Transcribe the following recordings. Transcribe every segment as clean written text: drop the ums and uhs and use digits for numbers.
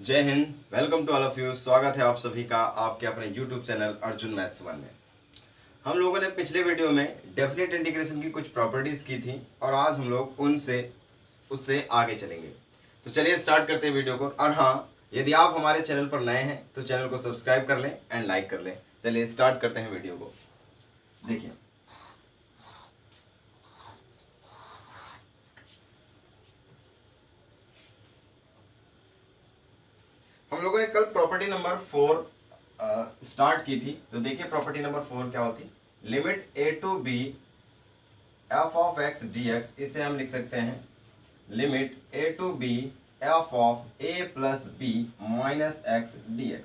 जय Hind. Welcome to all of you. स्वागत है आप सभी का आपके अपने YouTube channel Arjun maths one में। हम लोगों ने पिछले वीडियो में डेफिनेट इंटीग्रेशन की कुछ प्रॉपर्टीज़ की थी और आज हम लोग उससे आगे चलेंगे। तो चलिए स्टार्ट करते हैं वीडियो को। और हाँ, यदि आप हमारे चैनल पर नए हैं तो चैनल को सब्सक्राइब कर लें एंड लाइक कर लें। चलिए स्टार्ट करते हैं वीडियो को। देखिए, हम लोगों ने कल प्रॉपर्टी नंबर 4 स्टार्ट की थी। तो देखिए प्रॉपर्टी नंबर 4 क्या होती। Limit a to b f of x dx, इसे हम लिख सकते हैं limit a to b f of a plus b minus x dx।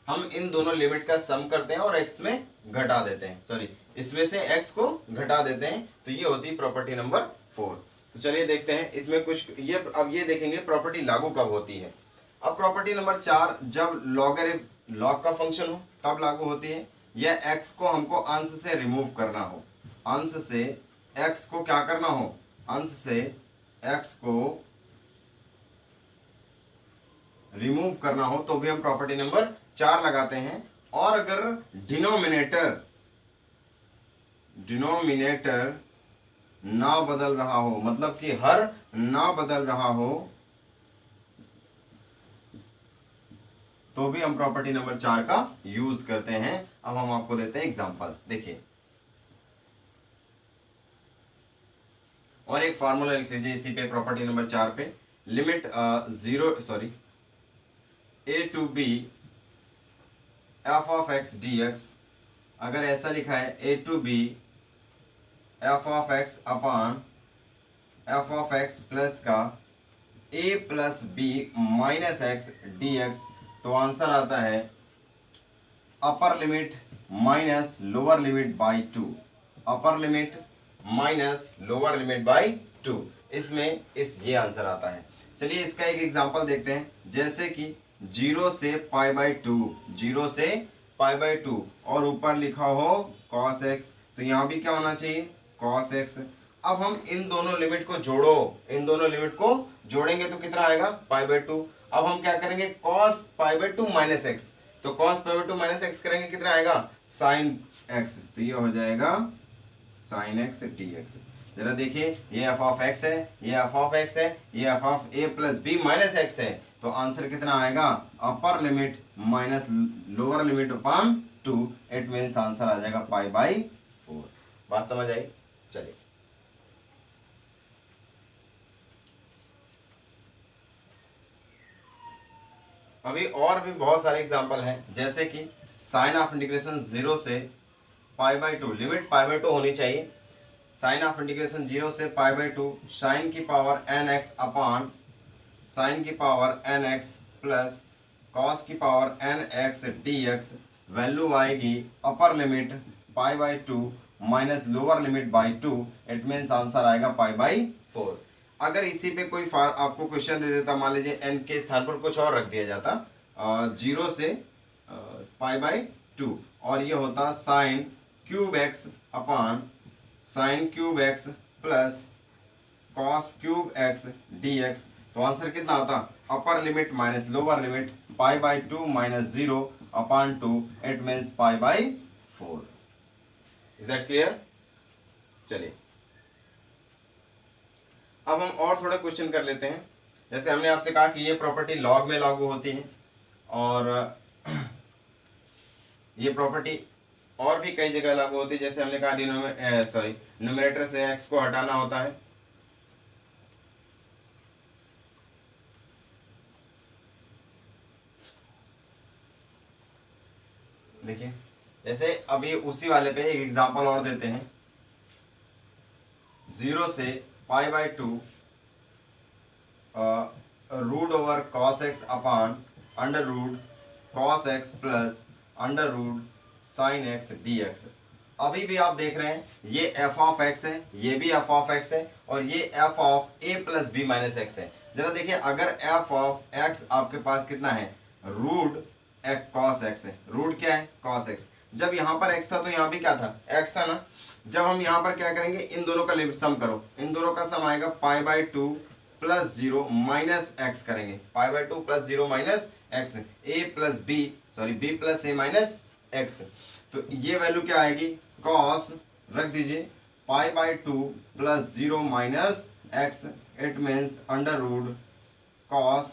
हम इन दोनों लिमिट का सम करते हैं और x में घटा देते हैं, सॉरी इसमें से x को घटा देते हैं। तो ये होती है प्रॉपर्टी नंबर 4। तो चलिए देखते हैं इसमें कुछ अब ये देखेंगे प्रॉपर्टी लागू कब होती है। अब प्रॉपर्टी नंबर 4, जब लॉग का फंक्शन हो तब लागू होती है। यह x को हमको अंश से रिमूव करना हो, अंश से x को क्या करना हो, अंश से x को रिमूव करना हो तो भी हम प्रॉपर्टी नंबर 4 लगाते हैं। और अगर डिनोमिनेटर ना बदल रहा हो, मतलब कि हर ना बदल रहा हो, तो भी हम प्रॉपर्टी नंबर 4 का यूज करते हैं। अब हम आपको देते हैं एग्जांपल। देखिए, और एक फार्मूला लिख लीजिए इसी पे, प्रॉपर्टी नंबर 4 पे। Limit a to b f of x dx, अगर ऐसा लिखा है a to b f of x upon f of x plus का a plus b minus x dx, तो आंसर आता है upper limit minus lower limit by 2, upper limit minus lower limit by 2, इसमें ये आंसर आता है। चलिए इसका एक एग्जांपल देखते हैं। जैसे कि 0 से पाई बाई 2, 0 से पाई बाई 2 और ऊपर लिखा हो cos x, तो यहाँ भी क्या होना चाहिए cos x। अब हम इन दोनों लिमिट को जोड़ेंगे तो कितना आएगा पाई बाई 2। अब हम क्या करेंगे cos pi by 2 minus x, तो cos pi by 2 minus x करेंगे कितना आएगा sin x, तो ये हो जाएगा sin x dx। जरा देखिए, ये f ऑफ x है, ये f ऑफ x है, ये f of a plus b minus x है, तो आंसर कितना आएगा upper limit minus lower limit upon 2, it means answer आ जाएगा पाई बाई 4। बात समझ आई। चलिए अभी और भी बहुत सारे एग्जांपल हैं। जैसे कि साइन ऑफ इंटीग्रेशन 0 से pi by 2, limit pi by 2 होनी चाहिए। साइन ऑफ इंटीग्रेशन 0 से पाई बाई 2 साइन की power n x upon sine की power n x plus cos की power n x d x, value आएगी upper limit pi by 2 minus lower limit by 2, it means answer आएगा pi by 4। अगर इसी पे कोई आपको क्वेश्चन दे देता, मान लीजिए n के स्थान पर कुछ और रख दिया जाता, 0 से पाई बाई 2, और ये होता sine cube x upon sine cube x plus cos cube x d x, तो आंसर कितना आता अपर limit minus lower limit pi by 2 minus 0 upon 2, it means pi by 4। Is that clear. चलिए अब हम और थोड़े क्वेश्चन कर लेते हैं। जैसे हमने आपसे कहा कि ये प्रॉपर्टी लॉग में लागू होती है, और ये प्रॉपर्टी और भी कई जगह लागू होती है। जैसे हमने कहा न्यूमरेटर से x को हटाना होता है। देखिए, जैसे अभी उसी वाले पे एक एग्जांपल और देते हैं। 0 से pi by 2 root over cos x upon under root cos x plus under root sine x d x. अभी भी आप देख रहे हैं ये f ऑफ x है, ये भी f ऑफ x है, और ये f of a plus b minus x है। जरा देखिए, अगर f ऑफ x आपके पास कितना है रूट एक्स कॉस एक्स है, रूट क्या है कॉस एक्स। जब यहाँ पर x था तो यहाँ भी क्या था x था ना। जब हम यहाँ पर क्या करेंगे, इन दोनों का लिमिट सम करो, इन दोनों का सम आएगा pi by 2 plus 0 minus x करेंगे, pi by 2 plus 0 minus x, a plus b sorry b plus a minus x. तो ये वैल्यू क्या आएगी, कॉस रख दीजिए pi by two plus zero minus x, it means under root cos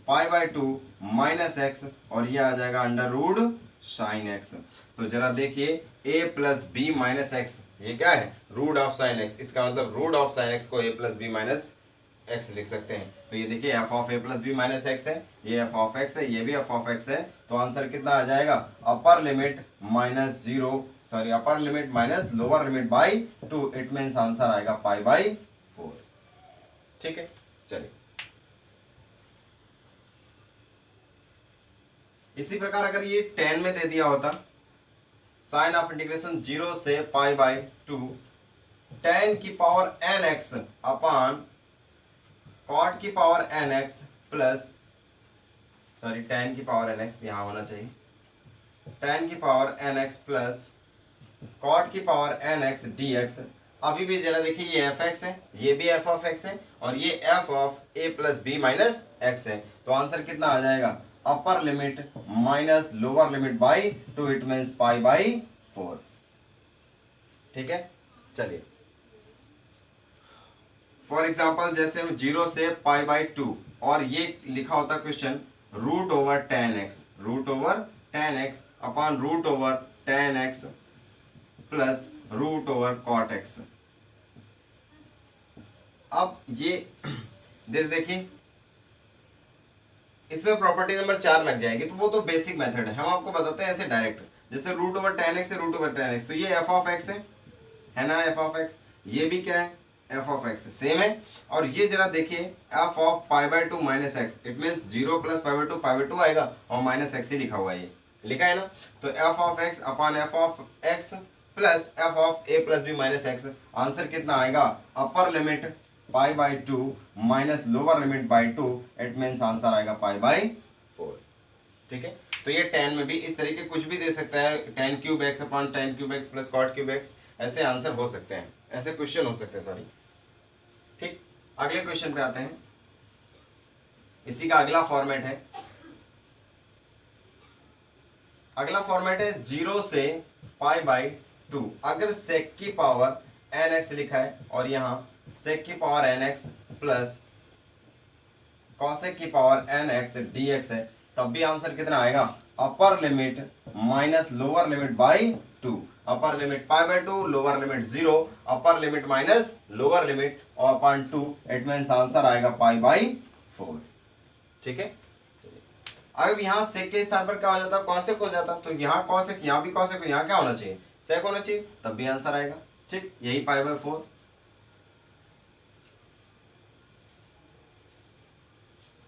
pi by two minus x, और ये आ जाएगा अंडर रूट साइन एक्स। तो जरा देखिए a plus b minus x, ये क्या है, रूट ऑफ साइन एक्स। इसका मतलब रूट ऑफ साइन एक्स को a plus b minus x लिख सकते हैं। तो ये देखिए f of a plus b minus x है, ये एफ ऑफ एक्स है, ये भी एफ ऑफ एक्स है। तो आंसर कितना आ जाएगा, upper limit minus zero sorry upper limit minus lower limit by two, it means answer आएगा पाई बाई फोर। ठीक है, चलिए इसी प्रकार अगर ये 10 में दे दिया होता, साइन ऑफ इंटीग्रेशन 0 से पाई बाई टू tan की power n x upon cot की power n x plus sorry tan की पावर एन एक्स यहाँ होना चाहिए, tan की power n x plus cot की power n x d x. अभी भी जरा देखिए ये एफ एक्स है, ये भी एफ ऑफ एक्स है, और ये f of a plus b minus x है। तो आंसर कितना आ जाएगा, upper limit minus lower limit by two, it means pi by four. ठीक है, चलिए फॉर एग्जाम्पल जैसे हम 0 से पाई बाई टू, और ये लिखा होता question root over tan x, root over tan x upon root over tan x plus root over cot x. अब ये देखिए इसमें प्रॉपर्टी नंबर 4 लग जाएगी, तो वो तो बेसिक मेथड है, हम आपको बताते हैं ऐसे डायरेक्ट। जैसे रूट ओवर टेन एक्स है, रूट ओवर टेन एक्स, तो ये एफ ऑफ एक्स है ना, एफ ऑफ एक्स, ये भी क्या है, एफ ऑफ एक्स सेम है। और ये जरा देखिए f of pi by two minus x, it means 0 plus pi by to आएगा, और माइनस एक्स ही लिखा हुआ है, ये लिखा है ना। तो f of x upon f of x plus f of a plus b minus x, answer कितना आएगा, upper limit pi by two minus lower limit by two, it means answer आएगा पाई बाई फोर। ठीक है, तो ये 10 में भी इस तरीके कुछ भी दे सकता है, tan cube x upon tan cube x plus cot cube x, ऐसे आंसर हो सकते हैं, ऐसे क्वेश्चन हो सकते हैं, सॉरी। ठीक, अगले क्वेश्चन पे आते हैं। इसी का अगला फॉर्मेट है, अगला फॉर्मेट है 0 से पाई बाई टू। अगर सेक की पावर एन एक्स लिखा है और यहाँ सेक की power n x plus cosec की power n x d x है, तब भी आंसर कितना आएगा, upper limit minus lower limit by two, upper limit pi by two, lower limit 0, upper limit minus lower limit और upon 2, it means answer आएगा pi by 4। ठीक है, अब यहाँ सेक के स्थान पर क्या हो जाता, कॉसेक हो जाता, तो यहाँ कॉसेक, यहाँ भी कॉसेक, यहाँ क्या होना चाहिए, सेक होना चाहिए, तब भी आंसर आएगा। ठीक, यही पाई बाई 4।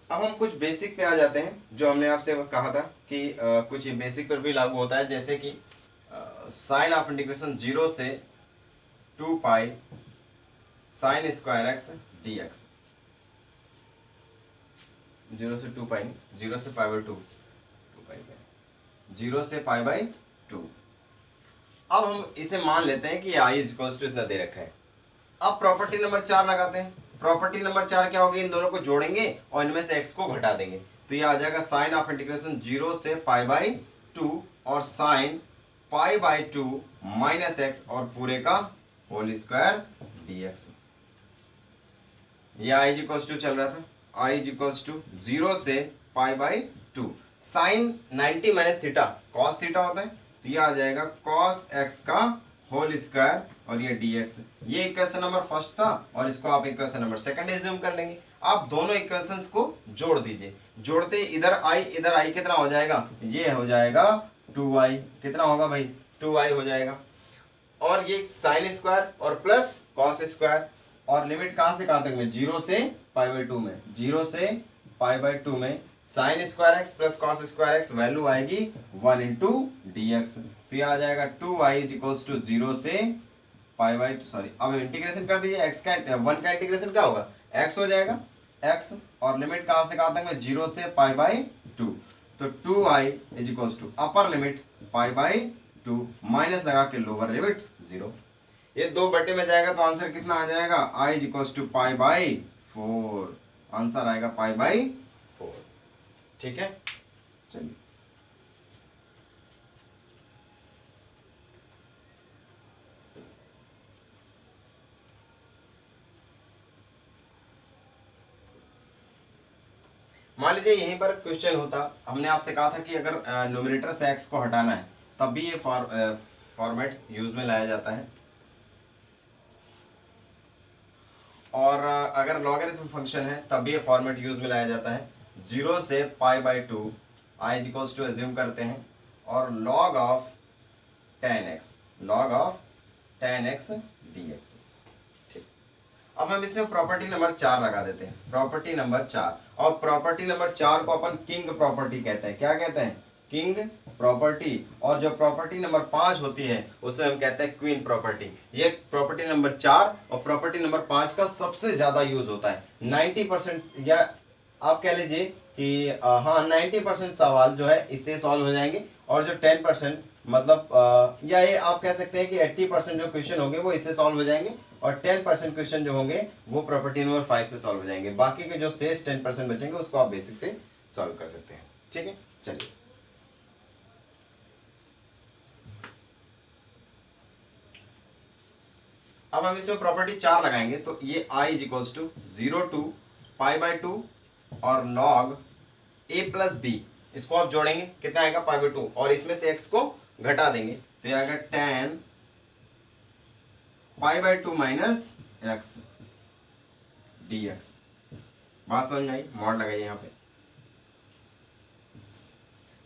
अब हम कुछ बेसिक पे आ जाते हैं, जो हमने आपसे कहा था कि कुछ बेसिक पर भी लागू होता है, जैसे कि साइन ऑफ इंटीग्रेशन 0 से 2 pi sine square x d x, 0 से 2 पाई, 0 से पाई बाई 2 पाई, 0 से पाई बाई 2। अब हम इसे मान लेते हैं कि आई इज इक्वल टू इतना दे रखा है। अब प्रॉपर्टी नंबर 4 लगाते हैं। प्रॉपर्टी नंबर 4 क्या होगी, इन दोनों को जोड़ेंगे और इनमें से x को घटा देंगे, तो ये आ जाएगा साइन ऑफ इंटीग्रेशन 0 से पाई बाई 2 और sine pi by 2 minus x और पूरे का होल स्क्वायर dx। ये आई इज इक्वल टू चल रहा था, आई इज इक्वल टू 0 से pi by 2 sine 90 minus theta cos theta होता है, तो ये आ जाएगा कॉस एक्स का होल स्क्वायर और ये dx। ये इक्वेशन नंबर फर्स्ट था और इसको आप इक्वेशन नंबर सेकंड एज्यूम कर लेंगे। आप दोनों इक्वेशंस को जोड़ दीजिए, जोड़ते इधर i कितना हो जाएगा, ये हो जाएगा 2i, कितना होगा भाई 2i हो जाएगा, और ये साइन स्क्वायर और प्लस कॉस स्क्वायर, और लिमिट कहाँ से कहाँ तक में, 0 से पाई बाई 2 में, 0 से पाई बाई 2 में sine square x plus cos square x value आएगी 1 इंटू डी एक्स, तो यह आ जाएगा 2y इज इक्वल्स टू 0 से पाई बाई, सॉरी अब इंटीग्रेशन कर दीजिए, x का 1 का इंटीग्रेशन क्या होगा, x हो जाएगा x, और लिमिट कहाँ से कहाँ तक में, 0 से पाई बाई 2, तो 2i is equals to upper limit pi by 2 minus लगा के लोअर लिमिट 0, ये 2 बटे में जाएगा, तो आंसर कितना आ जाएगा, i is equals to pi by 4, answer आएगा पाई बाई 4। ठीक है, चलिए मान लीजिए यहीं पर क्वेश्चन होता, हमने आपसे कहा था कि अगर न्यूमरेटर से x को हटाना है तब भी ये फॉर्मेट यूज में लाया जाता है, और अगर लॉगरिथम फंक्शन है तब भी ये फॉर्मेट यूज में लाया जाता है। 0 से π/2 i इक्वल्स टू एज्यूम करते हैं, और log of tan x dx। ठीक, अब हम इसमें प्रॉपर्टी नंबर 4 लगा देते हैं, प्रॉपर्टी नंबर 4। और प्रॉपर्टी नंबर 4 को अपन किंग प्रॉपर्टी कहते हैं। क्या कहते हैं? King property. और जो प्रॉपर्टी नंबर 5 होती है उसे हम कहते हैं क्वीन प्रॉपर्टी। ये प्रॉपर्टी नंबर 4 और प्रॉपर्टी नंबर 5 का सबसे ज्यादा यूज होता है। 90% या आप कह लीजिए कि हाँ 90% सवाल जो है इससे सॉल्व हो जाएंगे, और जो 10% मतलब या ये आप कह सकते हैं कि 80% जो क्वेश्चन होंगे वो इससे सॉल्व हो जाएंगे, और 10% क्वेश्चन जो होंगे वो प्रॉपर्टी नंबर 5 से सॉल्व हो जाएंगे। बाकी के जो शेष 10% बचेंगे उसको आप बेसिक से सॉल्व कर सकते हैं। ठीक है, चलिए अब हम इसमें प्रॉपर्टी 4 लगाएंगे, तो ये i इक्वल्स टू 0 to π/2 और log a प्लस b, इसको आप जोड़ेंगे कितना आएगा π/2, और इसमें से x को घटा देंगे तो ये आएगा tan π/2 माइनस x dx। बात समझ में आई? मॉड लगाइए यहाँ पे,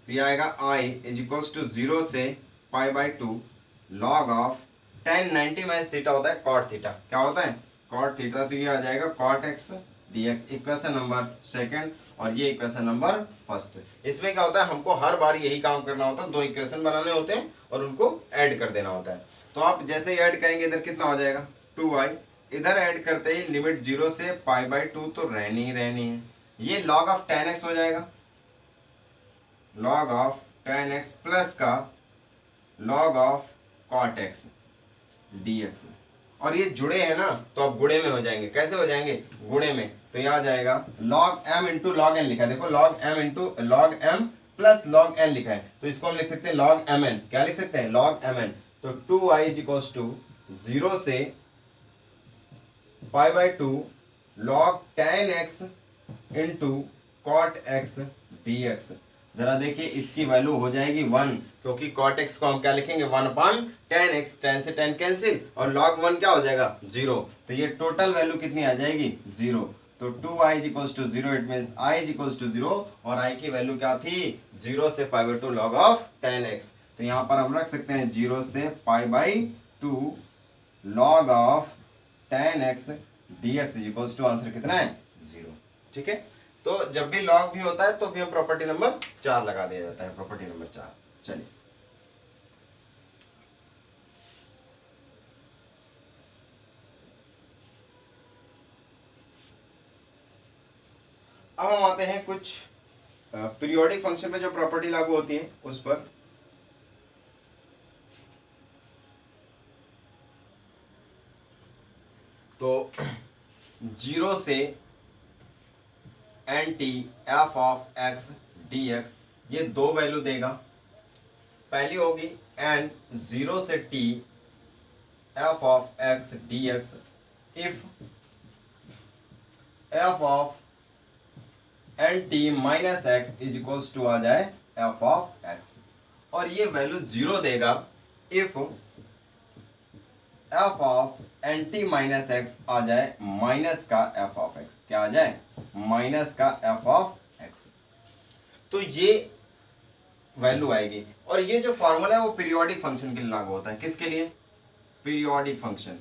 तो ये आएगा i इक्वल्स टू 0 से π/2 log of tan 90 minus theta होता है cot थीटा। क्या होता है? cot theta. तो ये आ जाएगा cot x dx, equation number second, और ये इक्वेशन नंबर फर्स्ट। इसमें क्या होता है, हमको हर बार यही काम करना होता है, 2 इक्वेशन बनाने होते हैं और उनको ऐड कर देना होता है। तो आप जैसे ही ऐड करेंगे इधर कितना हो जाएगा 2y, इधर ऐड करते ही लिमिट 0 से π/2 तो रहनी ही रहनी है। ये log ऑफ tan x हो जाएगा, log of tan x plus का log of cot x dx। और ये जुड़े हैं ना तो अब गुणे में हो जाएंगे। कैसे हो जाएंगे? गुणे में। तो यहाँ आ जाएगा log m into log n लिखा है, देखो log m into log m plus log n लिखा है, तो इसको हम लिख सकते हैं log mn। क्या लिख सकते हैं? log mn। तो 2i इक्वल्स टू 0 से π/2 log tan x into cot x dx। जरा देखिए इसकी वैल्यू हो जाएगी 1, क्योंकि cot x को हम क्या लिखेंगे 1/tan x, tan से tan कैंसिल, और log 1 क्या हो जाएगा 0। तो ये टोटल वैल्यू कितनी आ जाएगी 0। तो 2i equals to 0, it means i equals to 0, और i की वैल्यू क्या थी 0 से π/2 log ऑफ tan x। तो यहाँ पर हम रख सकते हैं 0 से π/2 log of tan x dx equals to answer कितना है 0। ठीक है, तो जब भी लॉग भी होता है तो भी हम प्रॉपर्टी नंबर 4 लगा दिया जाता है, प्रॉपर्टी नंबर 4। चलिए अब हम आते हैं कुछ पीरियोडिक फंक्शन पे जो प्रॉपर्टी लागू होती है उस पर। तो 0 से anti f of x dx, ये 2 वैल्यू देगा। पहली होगी एंड 0 से t f of x dx if f of and t minus x is equals to आ जाए f ऑफ x, और ये वैल्यू 0 देगा if f of and t minus x आ जाए माइनस का f ऑफ x। क्या आ जाए? माइनस का f ऑफ x। तो ये वैल्यू आएगी, और ये जो फॉर्मूला है वो पीरियोडिक फंक्शन के लिए लागू होता है। किसके लिए? Periodic function.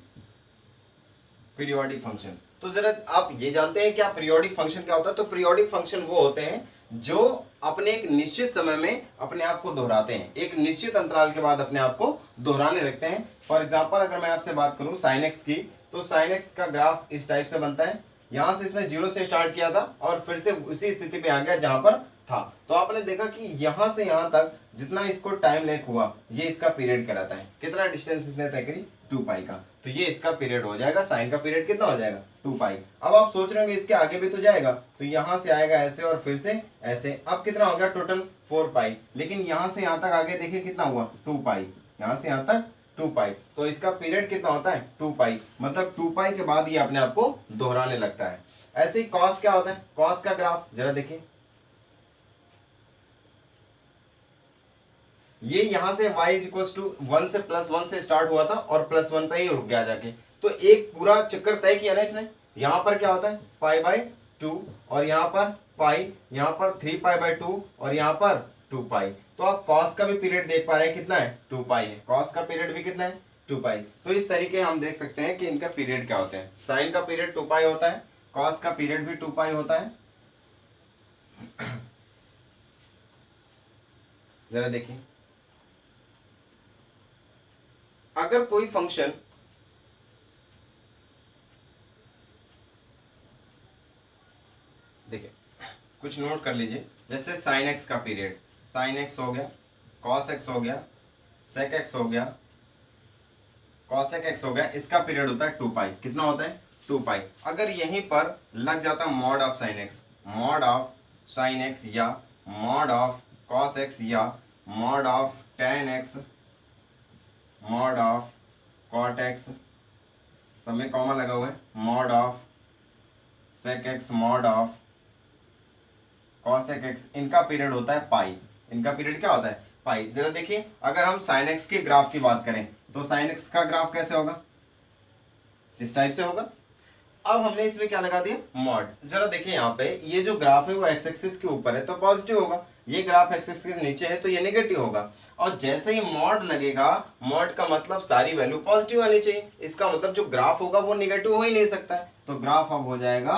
Periodic function. तो जरा आप ये जानते हैं क्या पीरियोडिक फंक्शन क्या होता है? तो पीरियोडिक फंक्शन वो होते हैं जो अपने एक निश्चित समय में अपने आप को दोहराते हैं, एक निश्चित अंतराल के बाद अपने आप को दोहराने लगते हैं। फॉर एग्जांपल अगर मैं आपसे बात करूं sin x की, तो sin x का ग्राफ इस टाइप से बनता है। यहाँ से इसने 0 से स्टार्ट किया था और फिर से उसी स्थिति पे आ गया जहां पर था। तो आपने देखा कि यहाँ से यहाँ तक जितना इसको टाइम लेक हुआ ये इसका पीरियड कहलाता है। कितना डिस्टेंस इसने तय करी, 2 पाई का, तो ये इसका पीरियड हो जाएगा। साइन का पीरियड कितना हो जाएगा, 2 पाई। अब आप सोच रहे होंगे इसके आगे भी तो जाएगा, तो यहाँ से आएगा ऐसे और फिर से ऐसे। अब कितना हो गया टोटल 4 पाई, लेकिन यहाँ से यहाँ तक आगे देखिए कितना हुआ 2 पाई, यहाँ से यहाँ तक 2 पाई। तो इसका पीरियड कितना होता है 2 पाई, मतलब 2 पाई के बाद ये अपने आप को दोहराने लगता है। ऐसे ही कॉस क्या होता है, कॉस का ग्राफ जरा देखिए, ये यहां से y इक्वल टू 1 से +1 से स्टार्ट हुआ था और +1 पे ही रुक गया जाके। तो एक पूरा चक्कर तय किया ना इसने। यहाँ पर क्या होता है π/2 और यहाँ पर पाई, यहाँ पर 3π/2 और यहाँ पर 2 पाई। तो आप कॉस का भी पीरियड देख पा रहे हैं कितना है 2 पाई है, कॉस का पीरियड भी कितना है 2 पाई। तो इस तरीके हम देख सकते हैं कि इनका पीरियड क्या होते हैं। साइन का पीरियड 2 पाई होता है, कॉस का पीरियड भी 2 पाई होता है। जरा देखिए, अगर कोई फंक्शन देखिए कुछ नोट कर लीजिए, जैसे साइन एक्स का पीरियड, साइन एक्स हो गया, कॉस एक्स हो गया, सेक एक्स हो गया, कॉसेक एक्स हो गया, इसका पीरियड होता है 2 पाई। कितना होता है 2 पाई। अगर यहीं पर लग जाता mod of sine x, mod of sine x या मॉड ऑफ कॉस एक्स या mod of tan x, mod of cot x, सब में कॉमा लगा हुआ है, mod of sec x, mod of cosec x, इनका पीरियड होता है पाई। इनका पीरियड क्या होता है पाई। जरा देखिए, अगर हम साइन एक्स के ग्राफ की बात करें तो साइन एक्स का ग्राफ कैसे होगा, इस टाइप से होगा। अब हमने इसमें क्या लगा दिया मॉड। जरा देखिए यहाँ पे ये जो ग्राफ है वो एक्स एक्सिस के ऊपर है तो पॉजिटिव होगा, ये ग्राफ एक्स एक्सिस के नीचे है तो ये नेगेटिव होगा। और जैसे ही मॉड लगेगा, मॉड का मतलब सारी वैल्यू पॉजिटिव आनी चाहिए, इसका मतलब जो ग्राफ होगा वो नेगेटिव हो ही नहीं सकता है। तो ग्राफ अब हो जाएगा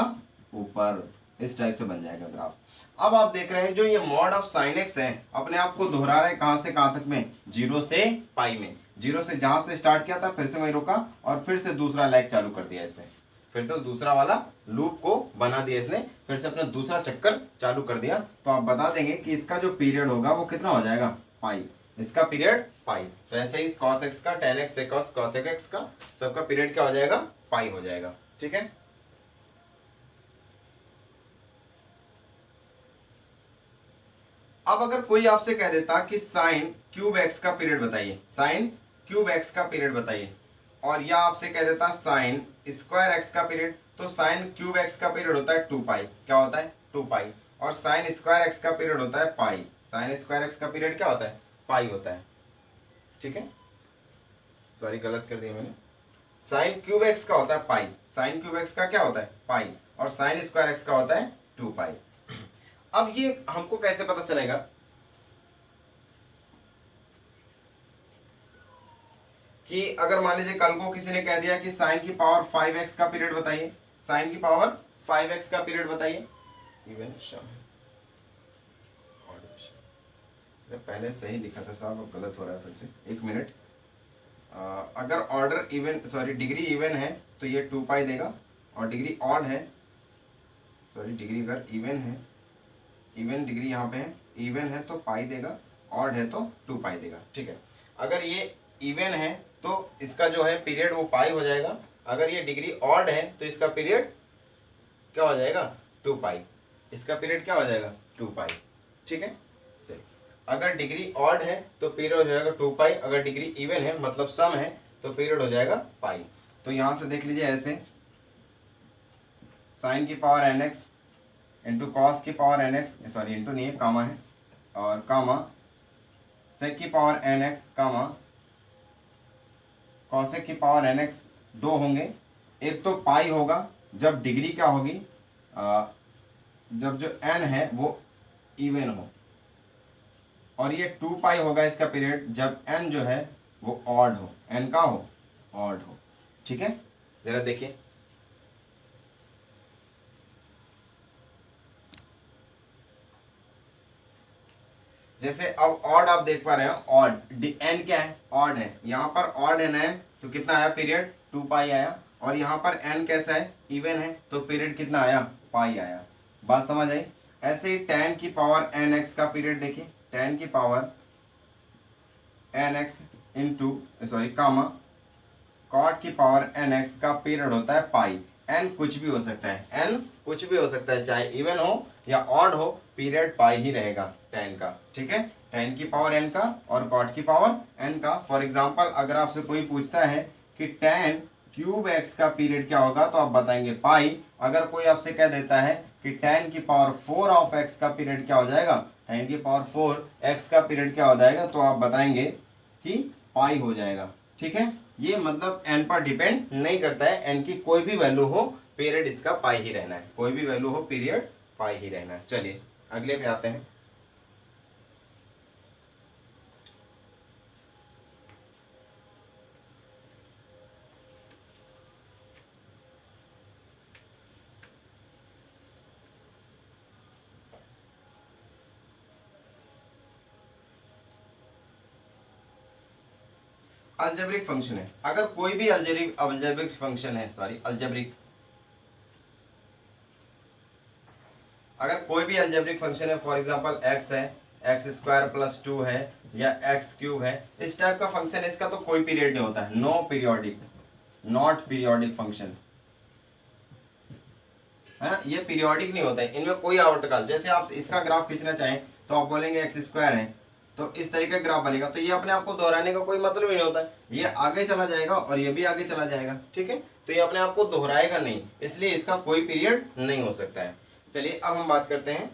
ऊपर, इस टाइप से बन जाएगा ग्राफ। अब आप देख रहे हैं जो ये मॉड ऑफ साइन एक्स है अपने आप को दोहरा रहा है, कहां से कहां तक में, 0 से पाई में। 0 से जहां से स्टार्ट किया था फिर से वहीं रुका और फिर से दूसरा लेग चालू कर दिया इसने, फिर तो दूसरा वाला लूप को बना दिया इसने, फिर से अपना दूसरा चक्कर चालू कर दिया। तो आप बता देंगे कि इसका जो पीरियड होगा वो कितना हो जाएगा पाई, इसका पीरियड पाई। तो ऐसे ही कॉस एक्स का, टेन एक्स सेकॉस कॉसेक एक्स का सबका पीरियड क्या हो जाएगा पाई हो जाएगा। ठीक है, अब अगर कोई आपसे कह देता कि साइन क्यूब एक्स का पीरियड बताइए, साइन क्यूब एक्स का पीरियड बताइए, और या आपसे कह देता साइन स्क्वायर एक्स का पीरियड, तो साइन क्यूब एक्स का पीरियड होता है 2 पाई। क्या होता है 2 पाई। और साइन स्क्वायर एक्स का पीरियड होता है पाई। साइन स्क्वायर एक्स का पीरियड क्या होता है पाई होता है। ठीक है, सॉरी गलत कर दिया मैंने। साइन क्यूब एक्स का होता है पाई, साइन क्यूब एक्स का क्या होता है पाई, और साइन स्क्वायर एक्स का होता है 2 पाई। अब ये हमको कैसे पता चलेगा कि अगर मान लीजिए कल को किसी ने कह दिया कि साइन की पावर 5x का पीरियड बताइए, साइन की पावर 5x का पीरियड बताइए। इवन पहले सही लिखा था साहब, अब गलत हो रहा है फिर से, 1 मिनट। अगर order even, sorry degree even है तो ये 2 पाई देगा, और डिग्री ऑड है, सॉरी डिग्री अगर इवन है, इवन डिग्री यहाँ पे है, इवन है तो पाई देगा, ऑड है तो 2 पाई देगा। ठीक है, अगर ये इवन है तो इसका जो है पीरियड वो पाई हो जाएगा, अगर ये डिग्री ऑड है तो इसका पीरियड क्या हो जाएगा 2 पाई, इसका पीरियड क्या हो जाएगा 2 पाई। ठीक है, चलिए, अगर डिग्री ऑड है तो पीरियड हो जाएगा 2 पाई, अगर डिग्री इवन है मतलब सम है तो पीरियड हो जाएगा पाई। तो यहाँ से देख लीजिए ऐसे, साइन की पावर nx इंटू कॉस की पावर nx, सॉरी इंटू नहीं है कामा है, और कामा सेक की पावर nx कामा कॉसेक की पावर nx, 2 होंगे। एक तो पाई होगा जब डिग्री क्या होगी, जब जो n है वो इवन हो, और ये 2 पाई होगा इसका पीरियड जब n जो है वो ऑड हो, n का हो ऑड हो। ठीक है, जरा देखिए, जैसे अब ऑड आप देख पा रहे हैं, ऑड n क्या है ऑड है, यहाँ पर ऑड है ना तो कितना आया पीरियड 2 पाई आया, और यहाँ पर n कैसा है इवन है तो पीरियड कितना आया पाई आया। बात समझ आई। ऐसे ही tan की पावर nx का पीरियड देखिए, tan की पावर nx इंटू सॉरी कामा cot की पावर nx का पीरियड होता है पाई। n कुछ भी हो सकता है, n कुछ भी हो सकता है, चाहे इवन हो या ऑड हो, पीरियड पाई ही रहेगा tan का। ठीक है, tan की पावर n का और cot की पावर n का। फॉर एग्जांपल अगर आपसे कोई पूछता है कि tan क्यूब x का पीरियड क्या होगा, तो आप बताएंगे पाई। अगर कोई आपसे कह देता है कि tan की पावर 4 ऑफ x का पीरियड क्या हो जाएगा, tan की पावर 4 x का पीरियड क्या हो जाएगा, तो आप बताएंगे कि पाई हो जाएगा। ठीक है, ये मतलब n पर डिपेंड नहीं करता है, n की कोई भी वैल्यू हो पीरियड इसका पाई ही रहना है, कोई भी वैल्यू हो पीरियड पाई ही रहना है। चलिए अगले पे आते हैं। अलजेब्रिक फंक्शन है, अगर कोई भी अलजेब्रिक फंक्शन है, सॉरी अलजेब्रिक, अगर कोई भी अलजेब्रिक फंक्शन है, फॉर एग्जांपल x है, एक्स स्क्वायर प्लस 2 है या एक्स क्यूब है, इस टाइप का फंक्शन है, इसका तो कोई पीरियड नहीं होता है, no periodic, not periodic function है ना, ये पीरियोडिक नहीं होता है, इनमें कोई आवर्तकाल। जैसे आप इसका ग्राफ खींचना चाहें तो आप बोलेंगे एक्स स्क्वायर है, तो इस तरीके का ग्राफ बनेगा, तो ये अपने आप को दोहराने का कोई मतलब ही नहीं होता है, ये आगे चला जाएगा और ये भी आगे चला जाएगा। ठीक है, तो ये अपने आप को दोहराएगा नहीं, इसलिए इसका कोई पीरियड नहीं हो सकता है। चलिए अब हम बात करते हैं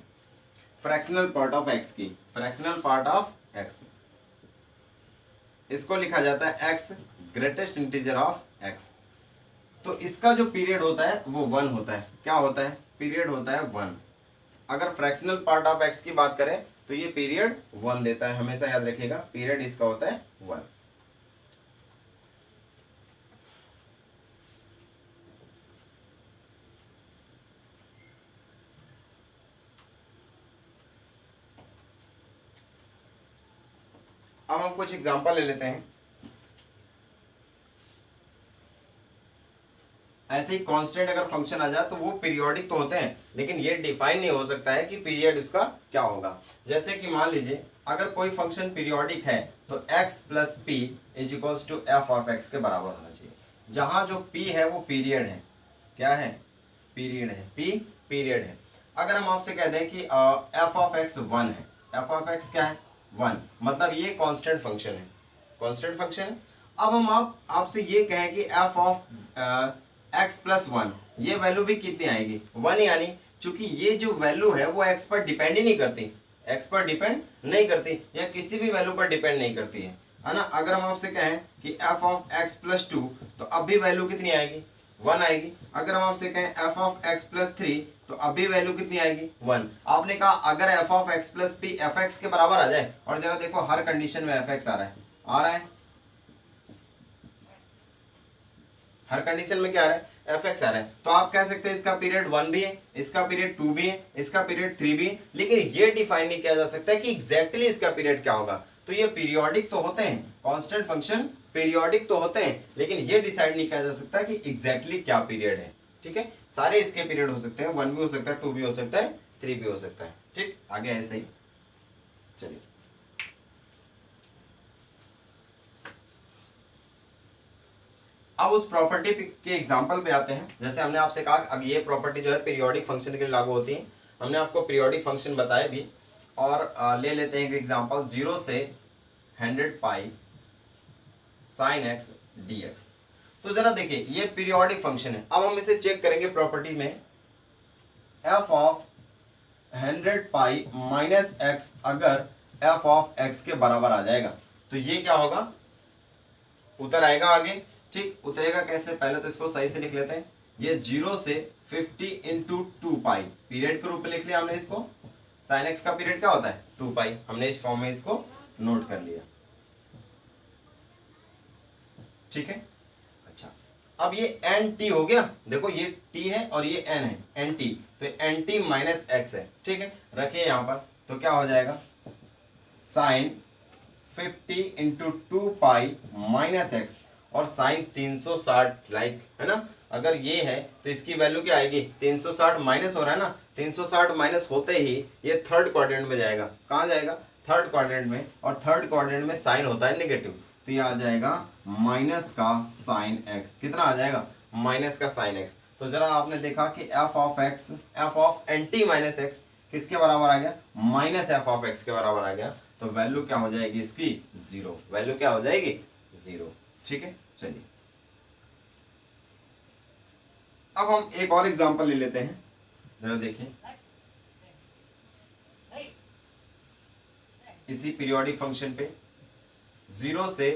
फ्रैक्शनल पार्ट ऑफ एक्स की। फ्रैक्शनल पार्ट ऑफ एक्स, इसको लिखा जाता है x greatest integer of x. तो इसका जो पीरियड होता है वो 1 होता है। क्या होता है? पीरियड होता है 1। अगर फ्रैक्शनल पार्ट ऑफ एक्स की बात करें तो ये पीरियड 1 देता है, हमेशा याद रखिएगा, पीरियड इसका होता है 1। अब हम कुछ एग्जांपल ले लेते हैं। ऐसे ही कांस्टेंट अगर फंक्शन आ जाए तो वो पीरियोडिक तो होते हैं, लेकिन ये डिफाइन नहीं हो सकता है कि पीरियड उसका क्या होगा। जैसे कि मान लीजिए अगर कोई फंक्शन पीरियोडिक है तो x plus p is equals to f of x के बराबर होना चाहिए, जहां जो p है वो पीरियड है। क्या है? पीरियड है, p पीरियड है। अगर हम आपसे कह दें कि एफ ऑफ एक्स 1 है, एफ ऑफ एक्स क्या है? 1, मतलब ये कांस्टेंट फंक्शन है, कांस्टेंट फंक्शन है। अब हम आपसे ये कहें कि एफ ऑफ एक्स प्लस 1, ये वैल्यू भी कितनी आएगी? 1 ही आनी, क्योंकि ये जो वैल्यू है वो एक्स पर डिपेंड ही नहीं करती, एक्स पर डिपेंड नहीं करती या किसी भी वैल्यू पर डिपेंड नहीं करती है ना। अगर हम आपसे कहें कि एफ ऑफ एक्स प्लस 2, तो अब भी वैल्यू कितनी आएगी? 1 आएगी। अगर हम आपसे कहें एफ ऑफ एक्स प्लस 3, तो अब भी वैल्यू कितनी आएगी? 1। आपने कहा अगर F of x plus P F x के बराबर आ जाए, और जरा देखो हर कंडीशन में एफ एक्स आ रहा है, हर कंडीशन में क्या आ रहा है? एफ एक्स आ रहा है। तो आप कह सकते हैं इसका पीरियड 1 भी है, इसका पीरियड 2 भी है, इसका पीरियड 3 भी है, लेकिन ये डिफाइन नहीं किया जा सकता कि एग्जैक्टली इसका पीरियड क्या होगा। तो ये पीरियोडिक तो होते हैं, कांस्टेंट फंक्शन पीरियोडिक तो होते हैं, लेकिन ये डिसाइड नहीं किया जा सकता कि एग्जैक्टली क्या पीरियड है। ठीक है, सारे इसके पीरियड हो सकते हैं, 1 भी हो सकता है, 2 भी हो सकता है, 3 भी हो सकता है। ठीक, आगे ऐसे ही चलिए। अब उस प्रॉपर्टी के एग्जांपल पे आते हैं। जैसे हमने आपसे कहा अब ये प्रॉपर्टी जो है पीरियोडिक फंक्शन के लिए लागू होती है, हमने आपको पीरियोडिक फंक्शन बताए भी, और ले लेते हैं एक एग्जांपल 0 से 100 pi sine x d x. तो जरा देखिए ये पीरियोडिक फंक्शन है। अब हम इसे चेक करेंगे प्रॉपर्टी में, F of 100 pi minus x अगर एफ ऑफ एक्स के बराबर आ जाएगा तो ये क्या होगा? उतर आएगा आगे। ठीक, उतरेगा कैसे? पहले तो इसको सही से लिख लेते हैं। ये 0 से 50 इंटू 2 पाई पीरियड के रूप में लिख लिया हमने इसको। साइन एक्स का पीरियड क्या होता है? 2 पाई। हमने इस फॉर्म में इसको नोट कर लिया। ठीक है, अच्छा अब ये एन टी हो गया। देखो ये टी है और ये एन है, एन टी, तो एन टी माइनस एक्स है। ठीक है, रखिए यहां पर, तो क्या हो जाएगा? Sine 50 into 2 pi minus x, और साइन 360 लाइक है ना, अगर ये है तो इसकी वैल्यू क्या आएगी, 360 माइनस हो रहा है ना, 360 माइनस होते ही ये थर्ड क्वाड्रेंट में जाएगा। कहाँ जाएगा, थर्ड क्वाड्रेंट में, और थर्ड क्वाड्रेंट में साइन होता है नेगेटिव, तो ये आ जाएगा माइनस का साइन एक्स। कितना आ जाएगा, माइनस का साइन एक्स। तो जरा आपने देखा कि f of x, f of n t minus x किसके बराबर आ गया, माइनस एफ ऑफ एक्स के बराबर आ गया। तो वैल्यू क्या हो जाएगी इसकी, जीरो। वैल्यू क्या हो जाएगी, जीरो। ठीक है, चलिए अब हम एक और एग्जांपल ले लेते हैं, जरा देखिए। इसी पीरियोडिक फंक्शन पे 0 से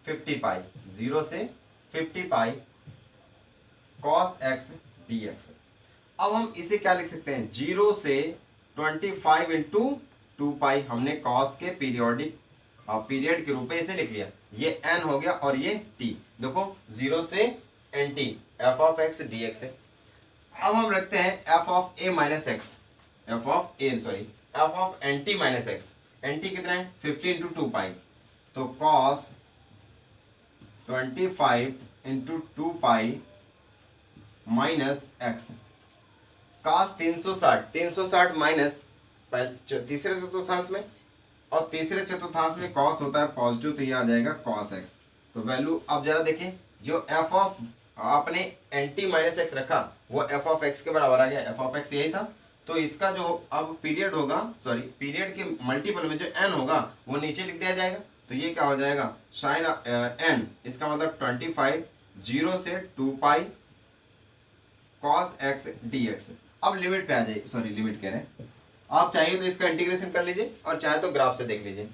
50 पाई, 0 से 50 pi cos x d x. अब हम इसे क्या लिख सकते हैं, 0 से 25 इंटू 2 पाई। हमने कॉस के पीरियोडिक पीरियड के रूप में इसे लिख लिया। ये n हो गया और ये t। देखो 0 से n t, f of x d x है। अब हम रखते हैं f of a minus x, f of a sorry f of n t minus x. N t कितना है, 50 इंटू 2 पाई। तो cos 25 into 2 pi minus x. Cos 360, 360 माइनस तीसरे चतुर्थांश में, और तीसरे चतुर्थांश में कॉस होता है पॉजिटिव, तो ये आ जाएगा कॉस एक्स। तो वैल्यू अब जरा देखें, जो एफ ऑफ आपने एन टी माइनस एक्स रखा वो एफ ऑफ एक्स के बराबर आ गया। एफ ऑफ एक्स यही था, तो इसका जो अब पीरियड होगा, सॉरी पीरियड के मल्टीपल में जो एन होगा वो नीचे लिख दिया जाएगा। तो ये क्या हो जाएगा, साइन एन, इसका मतलब 25, 0 से 2 pi cos x d x. अब लिमिट पे आ जाएगी, सॉरी लिमिट कह रहे हैं, आप चाहिए तो इसका इंटीग्रेशन कर लीजिए और चाहे तो ग्राफ से देख लीजिए।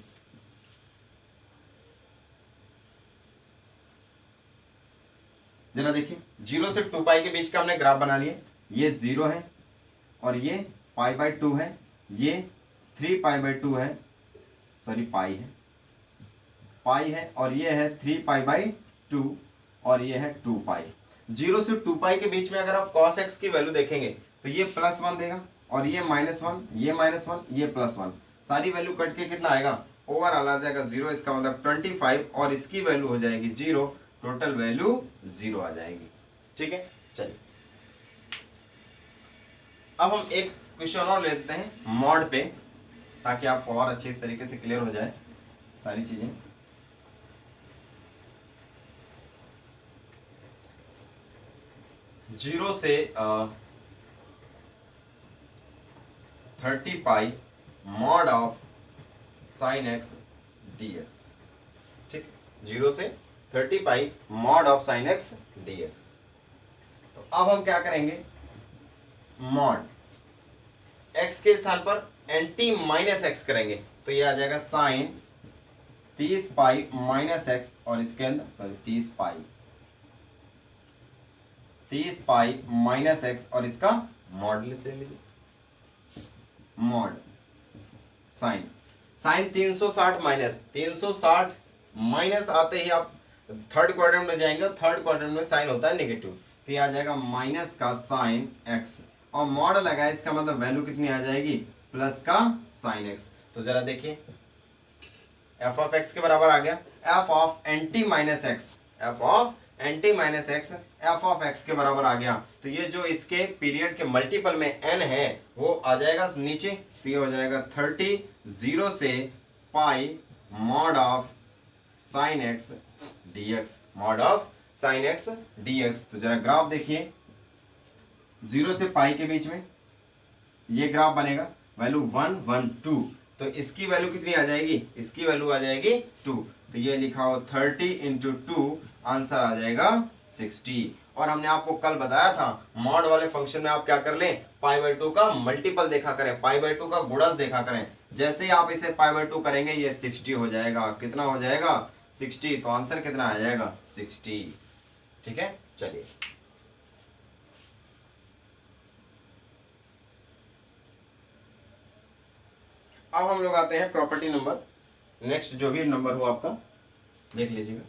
जरा देखिए, 0 से 2 पाई के बीच का हमने ग्राफ बना लिया। ये 0 है और ये पाई बाई 2 है, ये 3 पाई बाई 2 है, सॉरी पाई है, पाई है, और ये है 3 पाई बाई 2, और ये है 2 पाई। 0 से 2 पाई के बीच में अगर आप कॉस एक्स की वैल्यू देखेंगे तो ये +1 देगा, और ये -1, ये -1, ये +1, सारी वैल्यू कट के कितना आएगा, ओवरऑल आ जाएगा 0। इसका मतलब 25 और इसकी वैल्यू हो जाएगी 0, टोटल वैल्यू 0 आ जाएगी। ठीक है, चलिए अब हम एक क्वेश्चन और लेते हैं मॉड पे, ताकि आपको और अच्छे तरीके से क्लियर हो जाए सारी चीजें। जीरो से 30 pi mod of sine x d x. ठीक, 0 से 30 pi mod of sine x d x. तो अब हम क्या करेंगे, मॉड x के स्थान पर एंटी माइनस एक्स करेंगे, तो ये आ जाएगा साइन 30 पाई माइनस एक्स, और इसके अंदर सॉरी 30 पाई माइनस एक्स, और इसका मॉड ले लीजिए, मॉड साइन 360 माइनस 360 माइनस आते ही आप थर्ड क्वाड्रेंट में जाएंगे, थर्ड क्वाड्रेंट में साइन होता है नेगेटिव, तो ये आ जाएगा माइनस का साइन एक्स, और मॉड लगा इसका मतलब वैल्यू कितनी आ जाएगी, प्लस का साइन एक्स। तो जरा देखिए, एफ ऑफ एक्स के बराबर आ गया F of anti minus x, f of anti minus x f of x के बराबर आ गया। तो ये जो इसके पीरियड के मल्टीपल में एन है वो आ जाएगा नीचे, तो ये हो जाएगा 30, 0 से pi mod of sine x d x, mod of sine x d x. तो जरा ग्राफ देखिए, 0 से पाई के बीच में ये ग्राफ बनेगा, वैल्यू 1, 1, 2, तो इसकी वैल्यू कितनी आ जाएगी, इसकी वैल्यू आ जाएगी 2, तो ये लिखा हो 30 इंटू 2, आंसर आ जाएगा 60। और हमने आपको कल बताया था मॉड वाले फंक्शन में आप क्या कर लें, π/2 का मल्टीपल देखा करें, π/2 का गुणज देखा करें। जैसे ही आप इसे π/2 करेंगे ये 60 हो जाएगा। कितना हो जाएगा, 60, तो आंसर कितना आ जाएगा, 60। ठीक है, चलिए अब हम लोग आते हैं प्रॉपर्टी नंबर, नेक्स्ट जो भी नंबर हो आपका देख लीजिएगा।